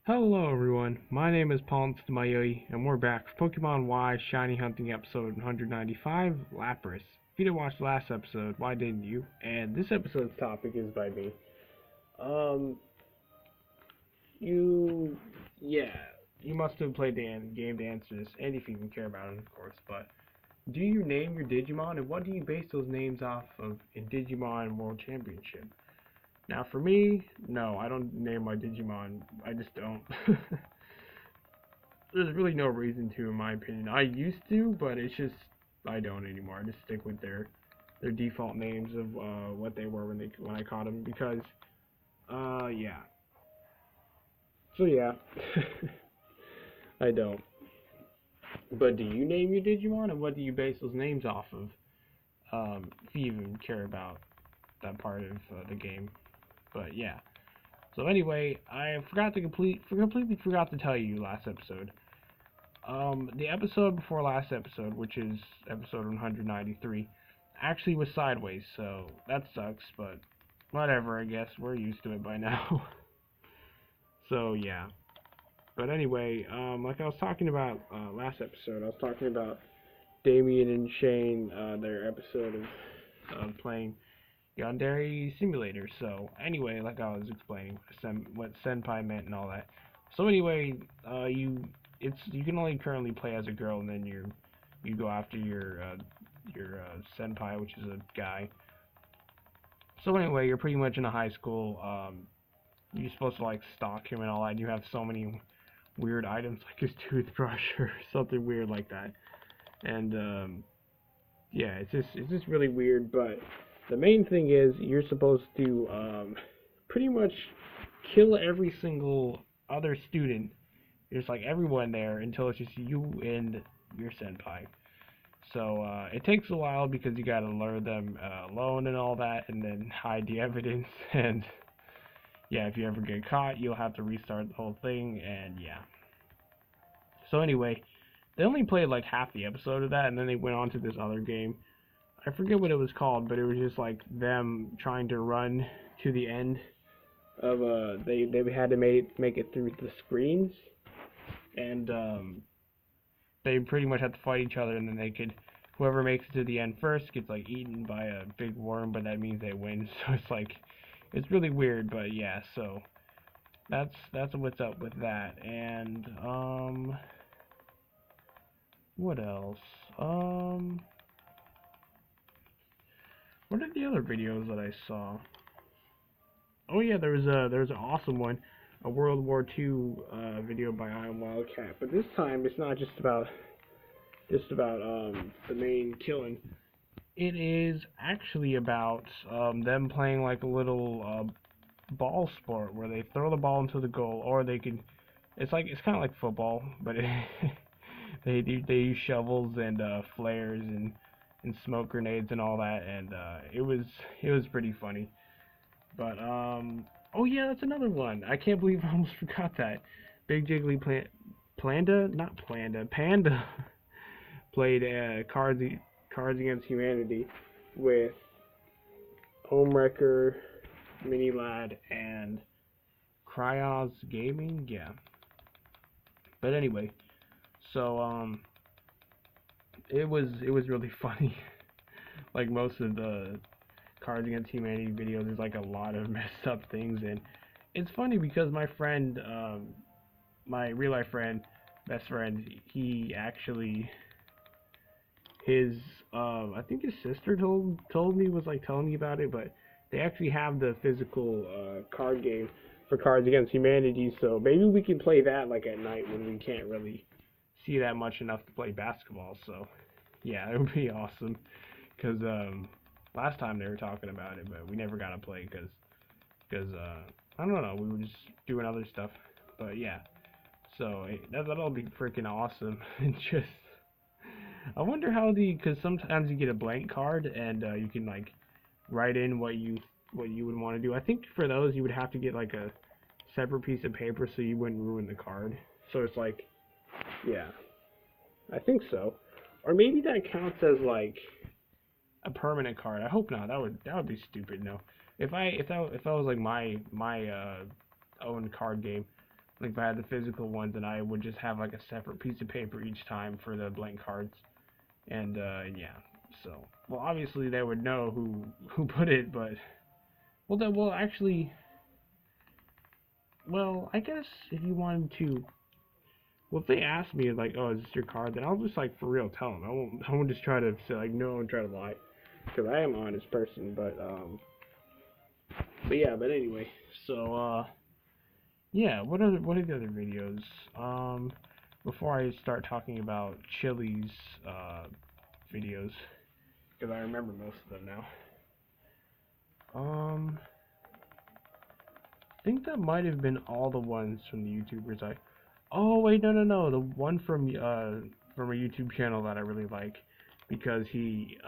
Hello everyone, my name is PauLInstaMyooin, and we're back for Pokemon Y Shiny Hunting episode 195, Lapras. If you didn't watch the last episode, why didn't you? And this episode's topic is by me. Um, you, yeah, you must have played the game to answer this, and if you even care about it, of course, but do you name your Digimon, and what do you base those names off of in Digimon World Championship? Now for me, no, I don't name my Digimon, I just don't. There's really no reason to, in my opinion. I used to, but it's just I don't anymore. I just stick with their default names of what they were when I caught them because yeah. So yeah, I don't. But do you name your Digimon, and what do you base those names off of? If you even care about that part of the game. But yeah. So anyway, I forgot to completely forgot to tell you last episode. The episode before last episode, which is episode 193, actually was sideways, so that sucks, but whatever, I guess. We're used to it by now. So, yeah. But anyway, like I was talking about last episode, I was talking about Damien and Shane, their episode of playing Yandere Simulator. So, anyway, like I was explaining what Senpai meant and all that. So anyway, you can only currently play as a girl, and then you go after your senpai, which is a guy. So anyway, you're pretty much in a high school. You're supposed to like stalk him and all that. And you have so many weird items like his toothbrush or something weird like that. And yeah, it's just really weird. But the main thing is you're supposed to pretty much kill every single other student. There's like everyone there until it's just you and your senpai. So it takes a while because you gotta lure them alone and all that, and then hide the evidence. And yeah, if you ever get caught, you'll have to restart the whole thing. And yeah. So anyway, they only played like half the episode of that, and then they went on to this other game. I forget what it was called, but it was just like them trying to run to the end of they had to make it through the screens, and they pretty much have to fight each other, and then they could whoever makes it to the end first gets like eaten by a big worm, but that means they win. So it's like it's really weird, but yeah. So that's what's up with that, and what else? What are the other videos that I saw? Oh yeah, there was an awesome one, a World War II video by I Am Wildcat, but this time it's not just about the main killing. It is actually about them playing like a little ball sport where they throw the ball into the goal, or they can. It's kind of like football, but they use shovels and flares and smoke grenades and all that, and it was pretty funny. But oh yeah, that's another one. I can't believe I almost forgot that. Big Jiggly Panda played Cards Against Humanity with Homewrecker, Mini Lad, and Cryos Gaming. Yeah. But anyway, so it was really funny. Like most of the Cards Against Humanity videos, there's like a lot of messed up things, and it's funny because my friend, my real life friend, best friend, he actually his I think his sister told me was like telling me about it, but they actually have the physical card game for Cards Against Humanity, so maybe we can play that like at night when we can't really see that much enough to play basketball. So yeah, it would be awesome because last time they were talking about it, but we never got to play because I don't know, we were just doing other stuff. But yeah, so that'll be freaking awesome. And just I wonder how because sometimes you get a blank card and you can like write in what you would want to do. I think for those you would have to get like a separate piece of paper so you wouldn't ruin the card. So it's like, yeah, I think so. Or maybe that counts as like a permanent card. I hope not. That would be stupid. No. If I was like my own card game, Like if I had the physical ones, then I would just have like a separate piece of paper each time for the blank cards. And yeah, so well, obviously they would know who put it, but actually, well, I guess if you wanted to, well, if they ask me like, oh, is this your card, then I'll just like for real tell them. I won't just try to say like no and try to lie, because I am an honest person. But yeah, but anyway, so yeah, what are the other videos? Before I start talking about Chili's videos, because I remember most of them now. I think that might have been all the ones from the YouTubers I. Oh wait, no, the one from a YouTube channel that I really like, because he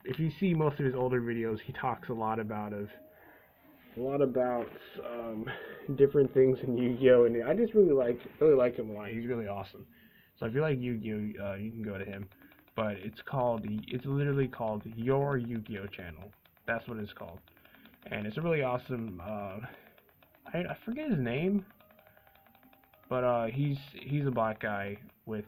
if you see most of his older videos, he talks a lot about different things in Yu-Gi-Oh, and I just really like him a lot. He's really awesome. So if you like Yu-Gi-Oh, you can go to him. But it's literally called Your Yu-Gi-Oh channel. That's what it's called, and it's a really awesome. I forget his name, but he's a black guy with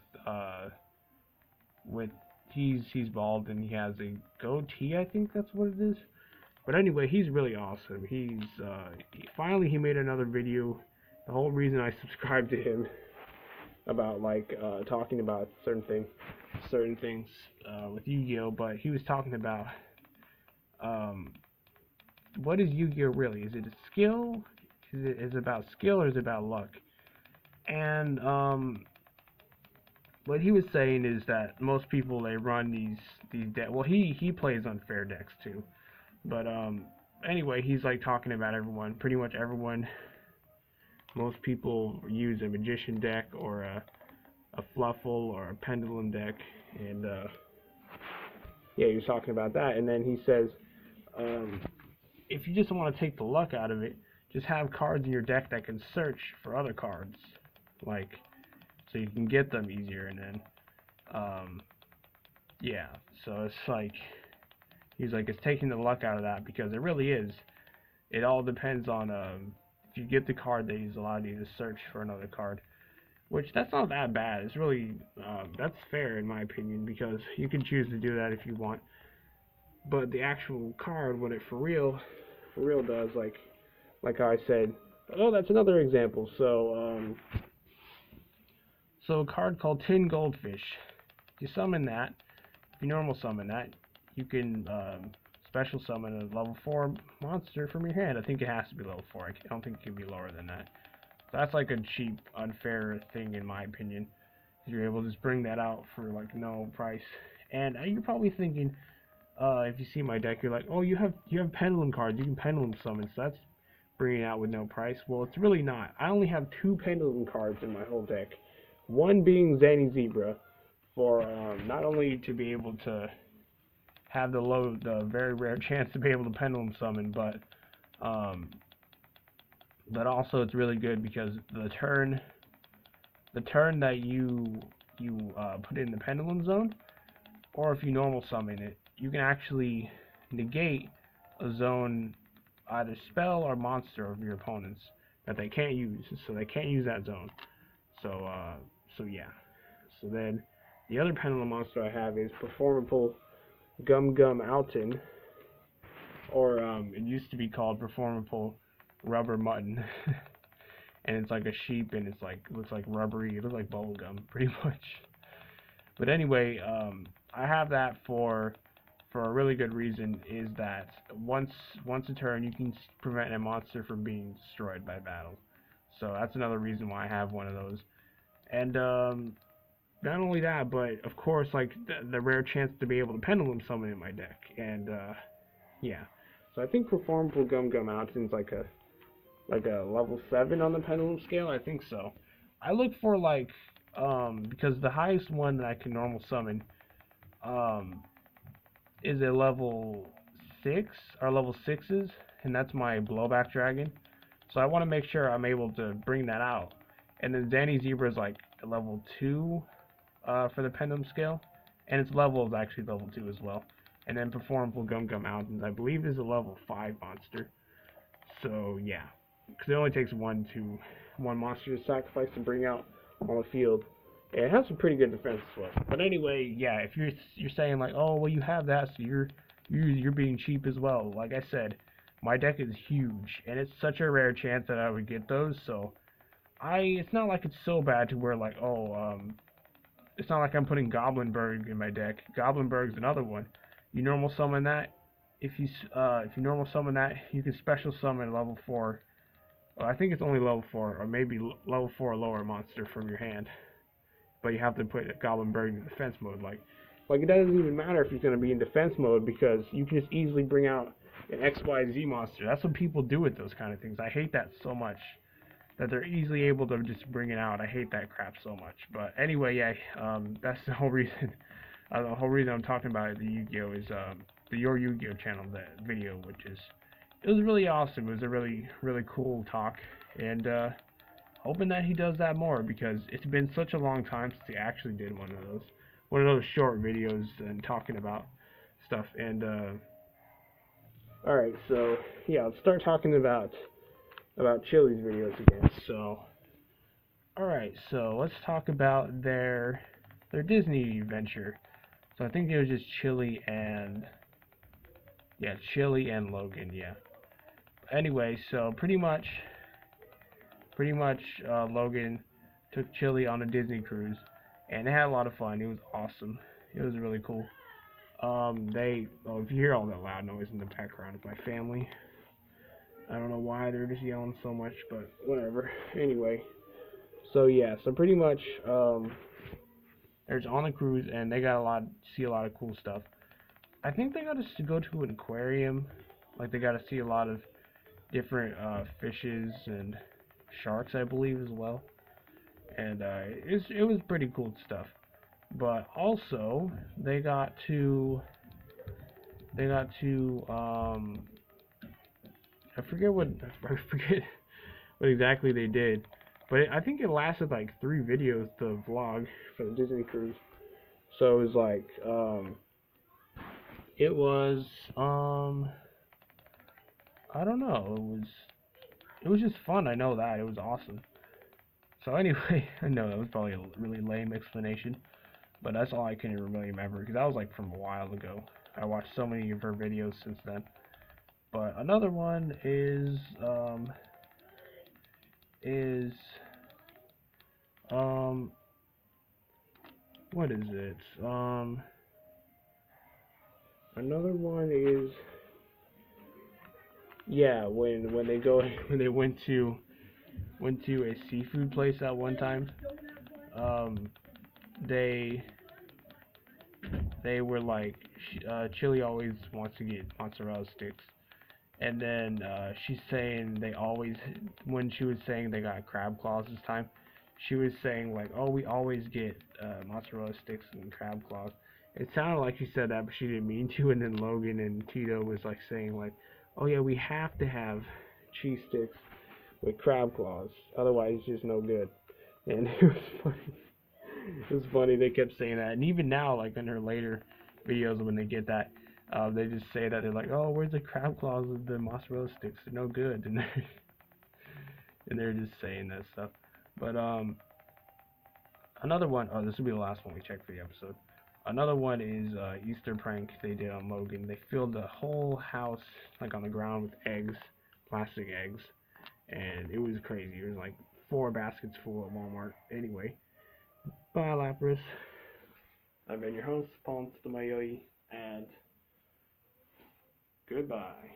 he's bald and he has a goatee. I think that's what it is. But anyway, he's really awesome. Finally he made another video. The whole reason I subscribed to him about like talking about certain things with Yu-Gi-Oh, but he was talking about what is Yu-Gi-Oh really? Is it a skill? Is it about skill or is it about luck? And what he was saying is that most people, they run these decks. Well, he plays unfair decks too. But anyway, he's like talking about everyone, pretty much everyone. Most people use a magician deck or a fluffle or a pendulum deck, and yeah, he was talking about that. And then he says, if you just want to take the luck out of it, just have cards in your deck that can search for other cards, like, so you can get them easier. And then yeah, so it's like, he's like, it's taking the luck out of that, because it really is. It all depends on if you get the card that he's allowed you to search for another card, which that's not that bad. It's really that's fair in my opinion, because you can choose to do that if you want. But the actual card, what it for real does, like I said, oh, that's another example. So a card called Tin Goldfish. You summon that. If you normal summon that, you can special summon a level 4 monster from your hand. I think it has to be level 4. I don't think it can be lower than that. So that's like a cheap, unfair thing in my opinion. You're able to just bring that out for like no price. And you're probably thinking, if you see my deck, you're like, oh, you have pendulum cards. You can pendulum summon. So that's bringing it out with no price. Well, it's really not. I only have 2 pendulum cards in my whole deck. One being Zanny Zebra, for not only to be able to have the very rare chance to be able to pendulum summon, but also it's really good because the turn that you put in the pendulum zone, or if you normal summon it, you can actually negate a zone, either spell or monster of your opponents that they can't use, so they can't use that zone. So yeah. So then the other pendulum monster I have is Performable Gum Alton, or it used to be called Performable Rubber Mutton. And it's like a sheep, and it's like, looks like rubbery. It looks like bubble gum, pretty much. But anyway, I have that for a really good reason, is that once a turn, you can prevent a monster from being destroyed by battle. So that's another reason why I have one of those. And not only that, but of course, like the rare chance to be able to pendulum summon in my deck. And yeah, so I think Performable Gum Alton's like a level 7 on the pendulum scale. I think so. I look for like because the highest one that I can normal summon is a level 6 or level 6s, and that's my blowback dragon. So I want to make sure I'm able to bring that out. And then Zanny Zebra is like a level 2 for the pendulum scale, and its level is actually level 2 as well. And then Performable Gum Mountains, I believe, is a level 5 monster. So yeah. because it only takes one monster to sacrifice to bring out on the field. And it has some pretty good defense as well. But anyway, yeah, if you're saying like, oh well, you have that, so you're being cheap as well. Like I said, my deck is huge, and it's such a rare chance that I would get those. So it's not like it's so bad to where like, it's not like I'm putting Goblinberg in my deck. Goblinberg's another one. You normal summon that. If you normal summon that, you can special summon level 4. Well, I think it's only level 4, or maybe level 4 or lower monster from your hand. But you have to put Goblinberg in defense mode. Like it doesn't even matter if he's going to be in defense mode, because you can just easily bring out an XYZ monster. That's what people do with those kind of things. I hate that so much, that they're easily able to just bring it out. I hate that crap so much. But anyway, yeah, that's the whole reason. The whole reason I'm talking about the Yu-Gi-Oh is the Your Yu-Gi-Oh channel, that video, it was really awesome. It was a really cool talk, and hoping that he does that more, because it's been such a long time since he actually did one of those short videos and talking about stuff. And all right, so yeah, let's start talking about Chili's videos again. So, alright, so let's talk about their Disney venture. So I think it was just Chili and Logan, yeah. Anyway, so pretty much Logan took Chili on a Disney cruise, and they had a lot of fun. It was awesome. It was really cool. If you hear all that loud noise in the background, it's my family. I don't know why they're just yelling so much, but whatever. Anyway, so yeah, so pretty much they're on a cruise, and they got see a lot of cool stuff. I think they got to go to an aquarium. Like, they got to see a lot of different fishes and sharks, I believe, as well. And it was pretty cool stuff. But also they got to I forget what exactly they did, but I think it lasted like 3 videos, the vlog for the Disney cruise. So it was like I don't know, it was just fun. I know that it was awesome. So anyway, I know that was probably a really lame explanation, but that's all I can really remember, because that was like from a while ago. I watched so many of her videos since then. But another one is what is it? Another one is, yeah, when they went to a seafood place at one time. They were like, Chili always wants to get mozzarella sticks, and then she's saying when she was saying they got crab claws this time, she was saying like, oh, we always get mozzarella sticks and crab claws. It sounded like she said that, but she didn't mean to. And then Logan and Tito was like saying like, oh yeah, we have to have cheese sticks with crab claws, otherwise it's just no good. And it was funny. It was funny, they kept saying that. And even now, like in her later videos, when they get that, they just say that. They're like, oh, where's the crab claws with the mozzarella sticks? They're no good. And they're just saying that stuff. But another one, oh, this will be the last one we check for the episode. Another one is Easter prank they did on Logan. They filled the whole house, like on the ground, with eggs, plastic eggs. And it was crazy. It was like 4 baskets full at Walmart. Anyway, bye, Lapras. I've been your host, PauLInstaMyooin, and goodbye.